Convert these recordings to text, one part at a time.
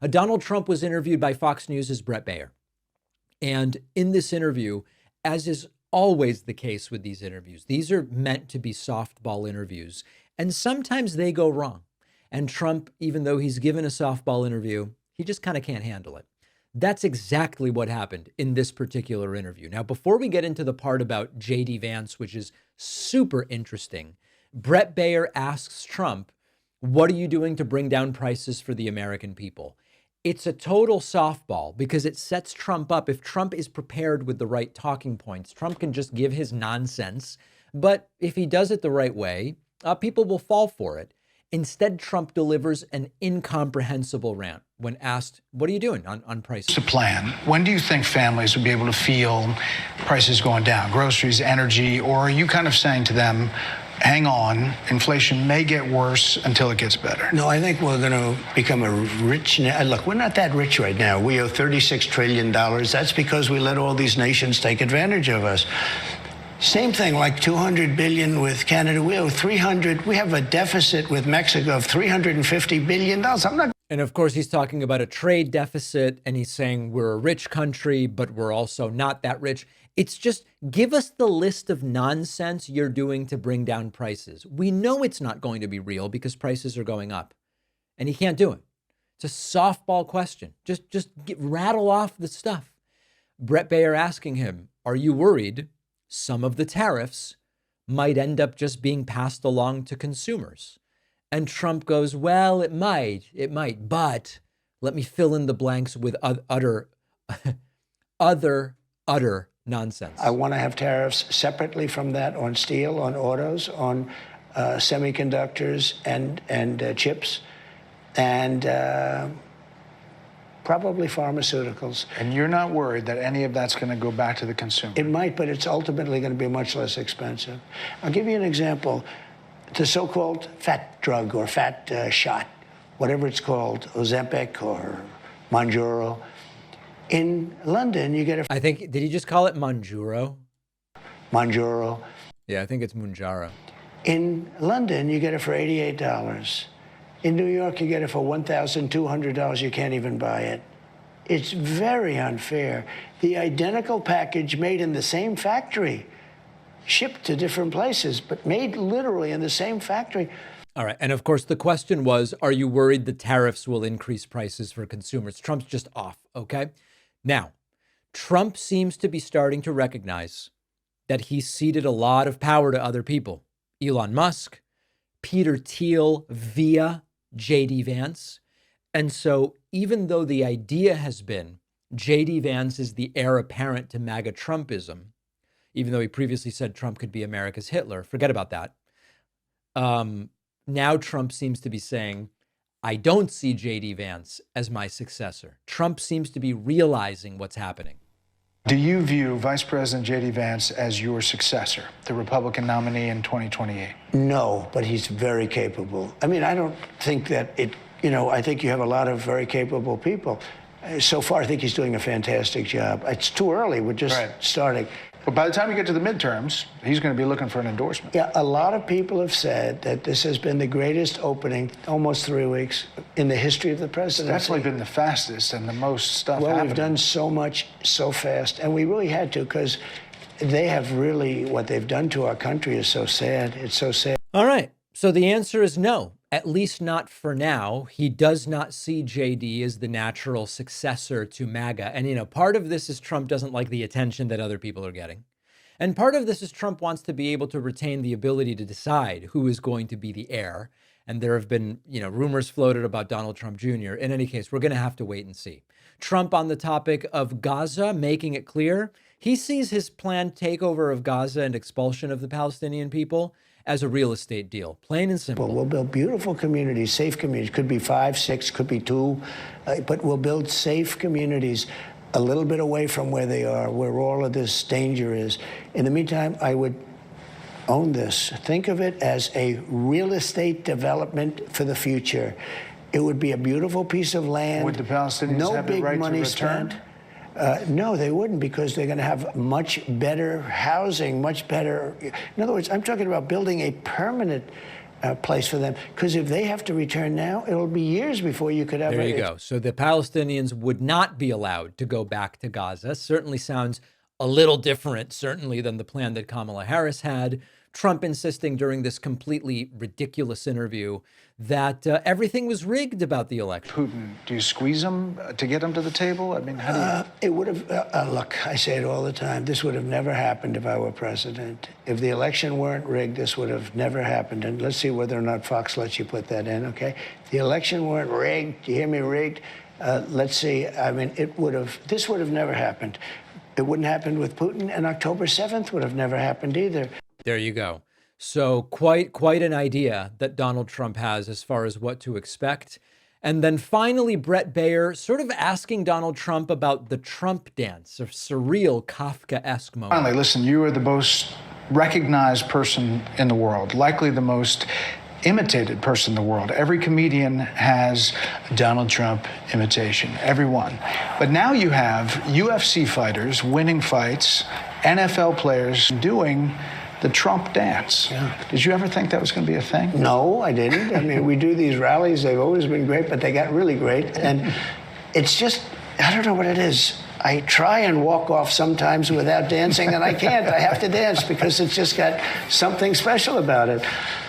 Donald Trump was interviewed by Fox News' Bret Baier. And in this interview, as is always the case with these interviews, these are meant to be softball interviews, and sometimes they go wrong. And Trump, even though he's given a softball interview, he just kind of can't handle it. That's exactly what happened in this particular interview. Now, before we get into the part about JD Vance, which is super interesting, Bret Baier asks Trump, what are you doing to bring down prices for the American people? It's a total softball because it sets Trump up. If Trump is prepared with the right talking points, Trump can just give his nonsense. But if he does it the right way, people will fall for it. Instead, Trump delivers an incomprehensible rant when asked, what are you doing on prices? To plan, when do you think families will be able to feel prices going down, groceries, energy, or are you kind of saying to them, hang on, inflation may get worse until it gets better? No, I think we're going to become a rich... Look, we're not that rich right now. We owe $36 trillion. That's because we let all these nations take advantage of us. Same thing, like $200 billion with Canada. We owe $300. We have a deficit with Mexico of $350 billion. And of course, he's talking about a trade deficit, and he's saying we're a rich country, but we're also not that rich. It's just, give us the list of nonsense you're doing to bring down prices. We know it's not going to be real because prices are going up, and he can't do it. It's a softball question. Just rattle off the stuff. Bret Baier asking him, are you worried some of the tariffs might end up just being passed along to consumers? And Trump goes, well, it might, but let me fill in the blanks with utter nonsense. I want to have tariffs separately from that on steel, on autos, on semiconductors and chips, and probably pharmaceuticals. And you're not worried that any of that's going to go back to the consumer? It might, but it's ultimately going to be much less expensive. I'll give you an example. The so-called fat drug or fat shot, whatever it's called, Ozempic or Mounjaro. In London, you get I think, did he just call it Mounjaro? Mounjaro. Yeah, I think it's Mounjaro. In London, you get it for $88. In New York, you get it for $1,200. You can't even buy it. It's very unfair. The identical package made in the same factory, shipped to different places, but made literally in the same factory. All right. And of course, the question was, are you worried the tariffs will increase prices for consumers? Trump's just off. Okay. Now, Trump seems to be starting to recognize that he's ceded a lot of power to other people. Elon Musk, Peter Thiel via JD Vance. And so even though the idea has been JD Vance is the heir apparent to MAGA Trumpism, even though he previously said Trump could be America's Hitler, forget about that. Now Trump seems to be saying, I don't see JD Vance as my successor. Trump seems to be realizing what's happening. Do you view Vice President JD Vance as your successor, the Republican nominee in 2028? No, but he's very capable. I mean, I don't think that I think you have a lot of very capable people. So far, I think he's doing a fantastic job. It's too early. We're just starting. But by the time you get to the midterms, he's going to be looking for an endorsement. Yeah, a lot of people have said that this has been the greatest opening, almost 3 weeks, in the history of the presidency. It's definitely been the fastest and the most stuff happening. Well, we've done so much so fast, and we really had to, because they have really, what they've done to our country is so sad. It's so sad. All right. So the answer is no, at least not for now. He does not see JD as the natural successor to MAGA. And, part of this is Trump doesn't like the attention that other people are getting. And part of this is Trump wants to be able to retain the ability to decide who is going to be the heir. And there have been, rumors floated about Donald Trump Jr. In any case, we're going to have to wait and see. Trump on the topic of Gaza, making it clear he sees his planned takeover of Gaza and expulsion of the Palestinian people as a real estate deal, plain and simple. Well, we'll build beautiful communities, safe communities. Could be 5, 6, could be 2, but we'll build safe communities a little bit away from where they are, where all of this danger is. In the meantime, I would own this. Think of it as a real estate development for the future. It would be a beautiful piece of land. Would the Palestinians have the right to return? Spent. No, they wouldn't, because they're going to have much better housing, much better. In other words, I'm talking about building a permanent place for them. Because if they have to return now, it'll be years before you could ever. There you go. So the Palestinians would not be allowed to go back to Gaza. Certainly sounds a little different, certainly, than the plan that Kamala Harris had. Trump insisting during this completely ridiculous interview that everything was rigged about the election. Putin, do you squeeze him to get him to the table? I mean, how do you... It would have, look, I say it all the time, this would have never happened if I were president. If the election weren't rigged, this would have never happened. And let's see whether or not Fox lets you put that in, okay? If the election weren't rigged, do you hear me, rigged? Let's see, I mean, this would have never happened. It wouldn't happen with Putin, and October 7th would have never happened either. There you go. So quite an idea that Donald Trump has as far as what to expect. And then finally, Bret Baier sort of asking Donald Trump about the Trump dance, a surreal Kafka-esque moment. Finally, listen, you are the most recognized person in the world, likely the most imitated person in the world. Every comedian has a Donald Trump imitation, everyone. But now you have UFC fighters winning fights, NFL players doing the Trump dance. Yeah. Did you ever think that was going to be a thing? No, I didn't. I mean, we do these rallies. They've always been great, but they got really great. And it's just, I don't know what it is. I try and walk off sometimes without dancing, and I can't. I have to dance because it's just got something special about it.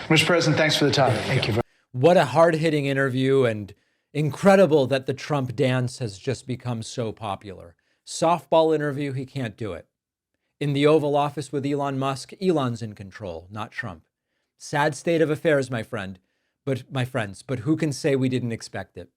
Mr. President, thanks for the time. Thank you. What a hard-hitting interview, and incredible that the Trump dance has just become so popular. Softball interview, he can't do it. In the Oval Office with Elon Musk, Elon's in control, not Trump. Sad state of affairs, my friends, but who can say we didn't expect it?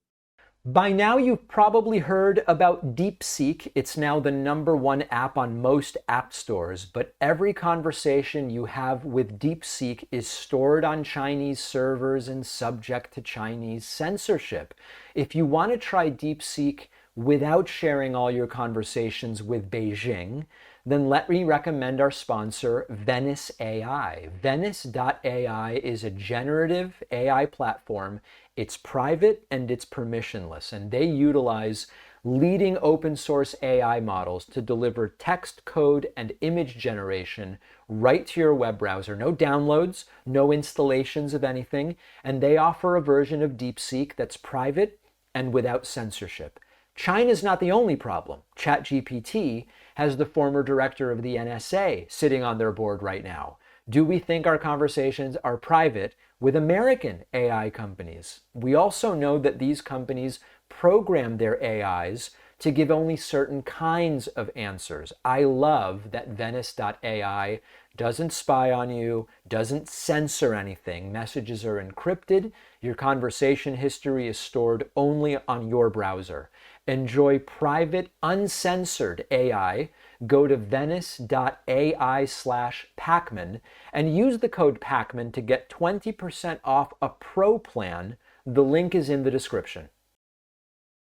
By now, you've probably heard about DeepSeek. It's now the #1 app on most app stores, but every conversation you have with DeepSeek is stored on Chinese servers and subject to Chinese censorship. If you want to try DeepSeek without sharing all your conversations with Beijing, then let me recommend our sponsor, Venice AI. Venice.ai is a generative AI platform. It's private and it's permissionless, and they utilize leading open source AI models to deliver text, code, and image generation right to your web browser. No downloads, no installations of anything, and they offer a version of DeepSeek that's private and without censorship. China's not the only problem. ChatGPT has the former director of the NSA sitting on their board right now. Do we think our conversations are private with American AI companies? We also know that these companies program their AIs to give only certain kinds of answers. I love that Venice.ai doesn't spy on you, doesn't censor anything. Messages are encrypted. Your conversation history is stored only on your browser. Enjoy private, uncensored AI. Go to venice.ai/Pacman and use the code Pacman to get 20% off a pro plan. The link is in the description.